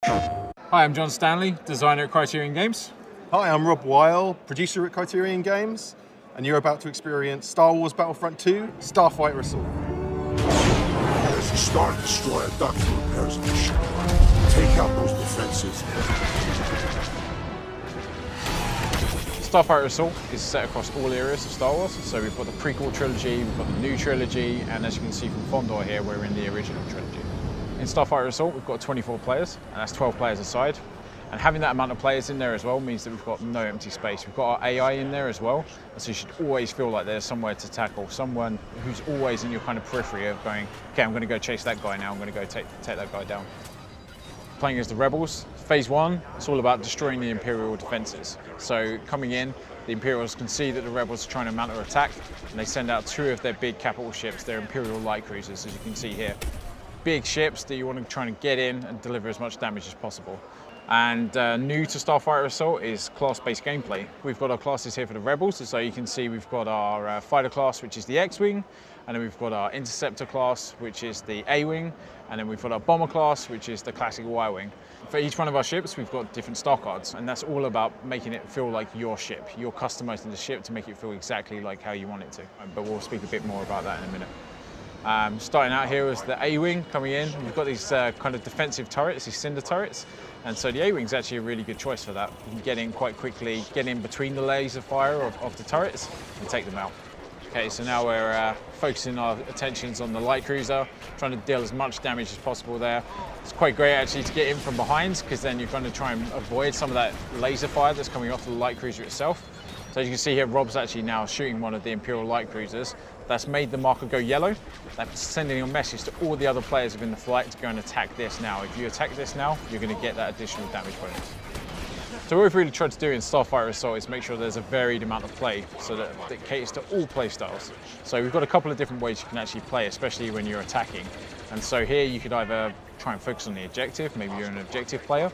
Hi, I'm John Stanley, designer at Criterion Games. Hi, I'm Rob Weil, producer at Criterion Games, and you're about to experience Star Wars Battlefront 2, Starfighter Assault. As the Star Destroyer docks and repairs on the ship, take out those defenses. Starfighter Assault is set across all areas of Star Wars. So we've got the prequel trilogy, we've got the new trilogy, and as you can see from Fondor here, we're in the original trilogy. In Starfighter Assault, we've got 24 players, and that's 12 players aside. And having that amount of players in there as well means that we've got no empty space. We've got our AI in there as well, and so you should always feel like there's somewhere to tackle, someone who's always in your kind of periphery of going, okay, I'm going to go chase that guy now, I'm going to go take that guy down. Playing as the Rebels, Phase 1, it's all about destroying the Imperial defences. So coming in, the Imperials can see that the Rebels are trying to mount an attack, and they send out 2 of their big capital ships, their Imperial light cruisers, as you can see here. Big ships that you want to try and get in and deliver as much damage as possible. And new to Starfighter Assault is class-based gameplay. We've got our classes here for the Rebels, so you can see we've got our fighter class, which is the X-Wing, and then we've got our interceptor class, which is the A-Wing, and then we've got our bomber class, which is the classic Y-Wing. For each one of our ships, we've got different star cards, and that's all about making it feel like your ship. You're customizing the ship to make it feel exactly like how you want it to. But we'll speak a bit more about that in a minute. Starting out here is the A-Wing coming in. We've got these kind of defensive turrets, these cinder turrets, and so the A-Wing is actually a really good choice for that. You can get in quite quickly, get in between the laser fire of the turrets and take them out. Okay, so now we're focusing our attentions on the light cruiser, trying to deal as much damage as possible there. It's quite great actually to get in from behind, because then you're going to try and avoid some of that laser fire that's coming off the light cruiser itself. So as you can see here, Rob's actually now shooting one of the Imperial light cruisers. That's made the marker go yellow. That's sending a message to all the other players within the flight to go and attack this now. If you attack this now, you're going to get that additional damage bonus. So what we've really tried to do in Starfighter Assault is make sure there's a varied amount of play so that it caters to all play styles. So we've got a couple of different ways you can actually play, especially when you're attacking. And so here you could either try and focus on the objective, maybe you're an objective player.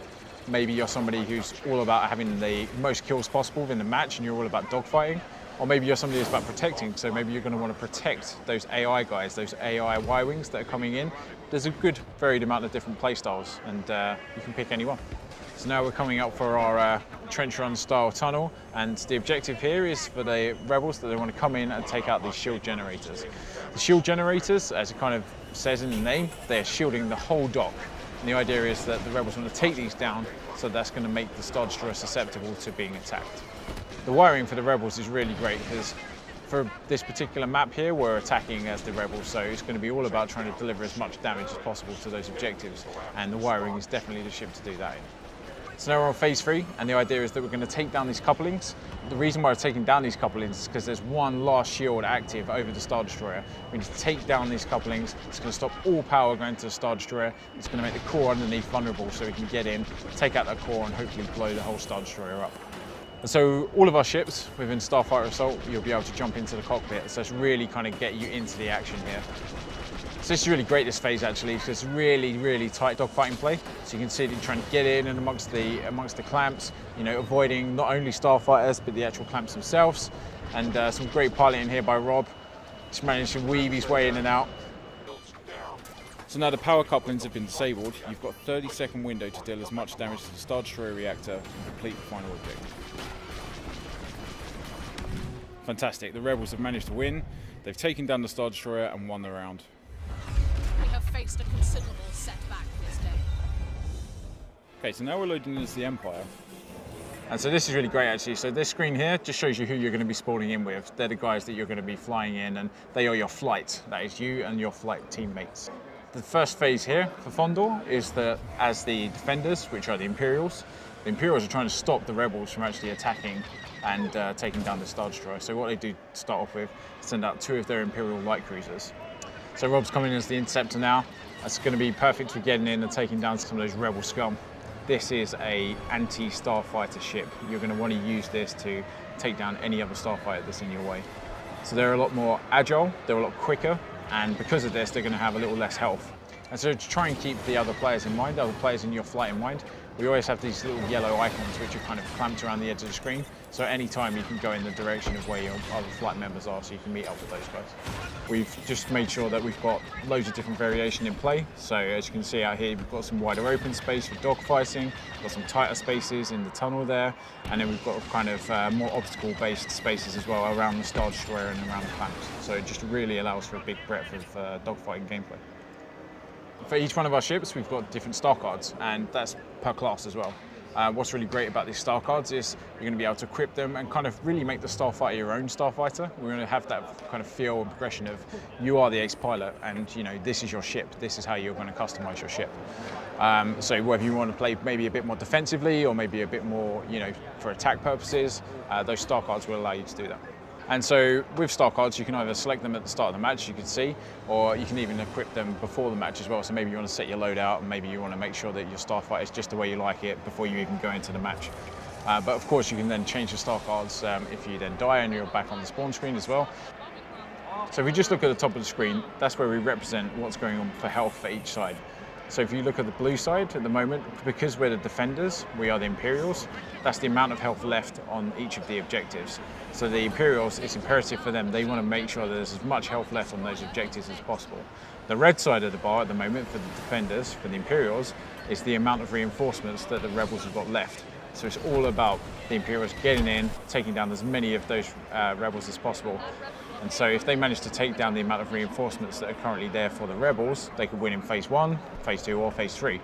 Maybe you're somebody who's all about having the most kills possible within the match and you're all about dogfighting. Or maybe you're somebody who's about protecting, so maybe you're going to want to protect those AI guys, those AI Y-Wings that are coming in. There's a good varied amount of different play styles, and you can pick any one. So now we're coming up for our trench run style tunnel, and the objective here is for the Rebels that they want to come in and take out these shield generators. The shield generators, as it kind of says in the name, they're shielding the whole dock. And the idea is that the Rebels want to take these down, so that's going to make the Star Destroyer susceptible to being attacked. The wiring for the Rebels is really great because for this particular map here, we're attacking as the Rebels, so it's going to be all about trying to deliver as much damage as possible to those objectives, and the wiring is definitely the ship to do that in. So now we're on phase 3, and the idea is that we're going to take down these couplings. The reason why we're taking down these couplings is because there's one last shield active over the Star Destroyer. We need to take down these couplings. It's going to stop all power going to the Star Destroyer. It's going to make the core underneath vulnerable so we can get in, take out that core, and hopefully blow the whole Star Destroyer up. And so all of our ships within Starfighter Assault, you'll be able to jump into the cockpit. So it's really kind of get you into the action here. So this is really great, this phase actually, because it's really, really tight dogfighting play. So you can see that you're trying to get in and amongst the clamps, you know, avoiding not only starfighters, but the actual clamps themselves. And some great piloting here by Rob. Just managed to weave his way in and out. So now the power couplings have been disabled, you've got a 30-second window to deal as much damage to the Star Destroyer reactor and complete the final objective. Fantastic, the Rebels have managed to win. They've taken down the Star Destroyer and won the round. We have faced a considerable setback this day. Okay, so now we're loading into the Empire. And so this is really great actually. So this screen here just shows you who you're going to be spawning in with. They're the guys that you're going to be flying in, and they are your flight. That is you and your flight teammates. The first phase here for Fondor is that as the defenders, which are the Imperials are trying to stop the Rebels from actually attacking and taking down the Star Destroyer. So what they do to start off with is send out 2 of their Imperial light cruisers. So Rob's coming in as the Interceptor now. That's going to be perfect for getting in and taking down some of those Rebel scum. This is a anti-starfighter ship. You're going to want to use this to take down any other starfighter that's in your way. So they're a lot more agile, they're a lot quicker, and because of this, they're going to have a little less health. And so to try and keep the other players in mind, other players in your flight in mind, we always have these little yellow icons which are kind of clamped around the edge of the screen. So anytime you can go in the direction of where your other flight members are, so you can meet up with those guys. We've just made sure that we've got loads of different variation in play. So as you can see out here, we've got some wider open space for dogfighting, got some tighter spaces in the tunnel there, and then we've got kind of more obstacle-based spaces as well around the Star Destroyer and around the planets. So it just really allows for a big breadth of dogfighting gameplay. For each one of our ships, we've got different star cards, and that's per class as well. What's really great about these star cards is you're going to be able to equip them and kind of really make the starfighter your own starfighter. We're going to have that kind of feel and progression of you are the ace pilot, and you know this is your ship. This is how you're going to customize your ship. So whether you want to play maybe a bit more defensively or maybe a bit more, you know, for attack purposes, those star cards will allow you to do that. And so with star cards, you can either select them at the start of the match, as you can see, or you can even equip them before the match as well. So maybe you want to set your load out, and maybe you want to make sure that your starfighter is just the way you like it before you even go into the match. But of course, you can then change the star cards if you then die and you're back on the spawn screen as well. So if we just look at the top of the screen, that's where we represent what's going on for health for each side. So if you look at the blue side at the moment, because we're the defenders, we are the Imperials, that's the amount of health left on each of the objectives. So the Imperials, it's imperative for them, they want to make sure that there's as much health left on those objectives as possible. The red side of the bar at the moment for the defenders, for the Imperials, is the amount of reinforcements that the rebels have got left. So it's all about the Imperials getting in, taking down as many of those rebels as possible. And so if they manage to take down the amount of reinforcements that are currently there for the rebels, they could win in phase 1, phase 2 or phase 3.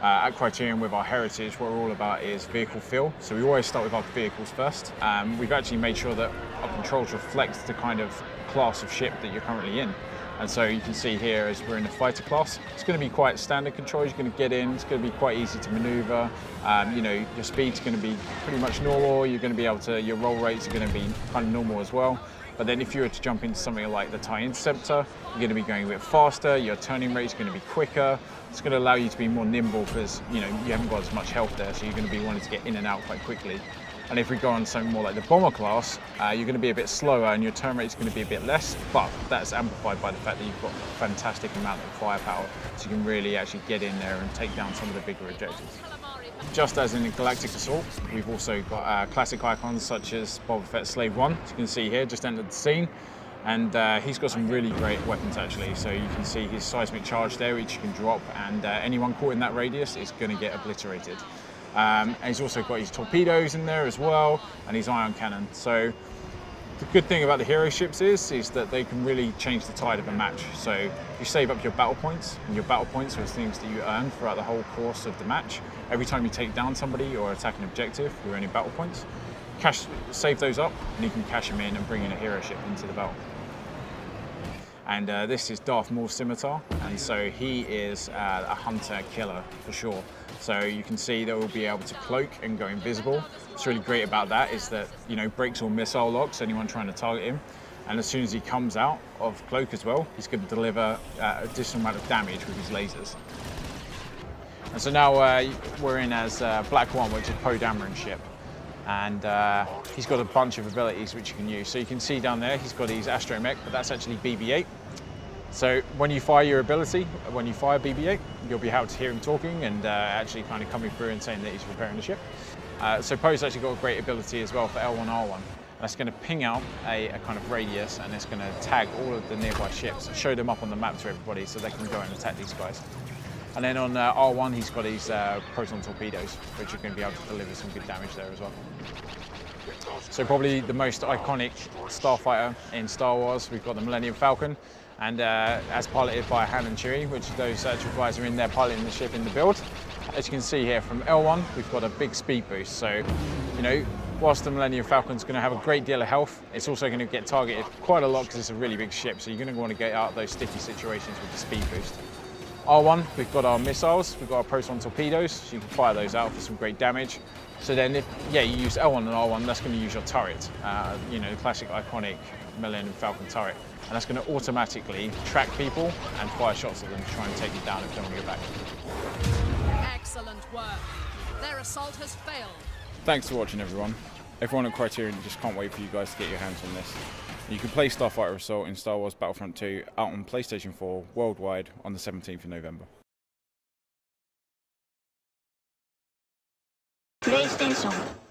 At Criterion with our heritage, what we're all about is vehicle feel. So we always start with our vehicles first. We've actually made sure that our controls reflect the kind of class of ship that you're currently in. And so you can see here as we're in the fighter class, it's going to be quite standard controls. You're going to get in, it's going to be quite easy to maneuver. You know, your speed's going to be pretty much normal. You're going to be able to, your roll rates are going to be kind of normal as well. But then if you were to jump into something like the TIE Interceptor, you're going to be going a bit faster, your turning rate is going to be quicker. It's going to allow you to be more nimble because, you know, you haven't got as much health there, so you're going to be wanting to get in and out quite quickly. And if we go on something more like the bomber class, you're going to be a bit slower and your turn rate is going to be a bit less, but that's amplified by the fact that you've got a fantastic amount of firepower, so you can really actually get in there and take down some of the bigger objectives. Just as in the Galactic Assault, we've also got classic icons such as Boba Fett Slave 1, as you can see here, just entered the scene. And he's got some really great weapons actually. So you can see his seismic charge there, which you can drop, and anyone caught in that radius is going to get obliterated. And he's also got his torpedoes in there as well, and his ion cannon. So the good thing about the hero ships is that they can really change the tide of a match. So you save up your battle points, and your battle points are things that you earn throughout the whole course of the match. Every time you take down somebody or attack an objective, you're earning battle points. Save those up, and you can cash them in and bring in a hero ship into the battle. And this is Darth Maul's scimitar, and so he is a hunter killer for sure. So you can see that we'll be able to cloak and go invisible. What's really great about that is that, you know, breaks all missile locks, anyone trying to target him. And as soon as he comes out of cloak as well, he's going to deliver additional amount of damage with his lasers. And so now we're in as Black One, which is Poe Dameron's ship. And he's got a bunch of abilities which you can use. So you can see down there, he's got his astromech, but that's actually BB-8. So when you fire your ability, when you fire BB-8, you'll be able to hear him talking and actually kind of coming through and saying that he's repairing the ship. So Poe's actually got a great ability as well for L1R1. That's going to ping out a kind of radius, and it's going to tag all of the nearby ships, show them up on the map to everybody so they can go and attack these guys. And then on R1, he's got his proton torpedoes, which are going to be able to deliver some good damage there as well. So probably the most iconic starfighter in Star Wars, we've got the Millennium Falcon, and as piloted by Han and Chewie, which those true guys are in there piloting the ship in the build. As you can see here from L1, we've got a big speed boost. So, you know, whilst the Millennium Falcon's going to have a great deal of health, it's also going to get targeted quite a lot because it's a really big ship. So you're going to want to get out of those sticky situations with the speed boost. R1, we've got our missiles, we've got our proton torpedoes, so you can fire those out for some great damage. So then if, you use L1 and R1, that's going to use your turret, you know, the classic iconic Millennium Falcon turret. And that's going to automatically track people and fire shots at them to try and take you down if they're on your back. Excellent work. Their assault has failed. Thanks for watching, everyone. Everyone at Criterion just can't wait for you guys to get your hands on this. You can play Starfighter Assault in Star Wars Battlefront 2 out on PlayStation 4 worldwide on the 17th of November. プレイステーション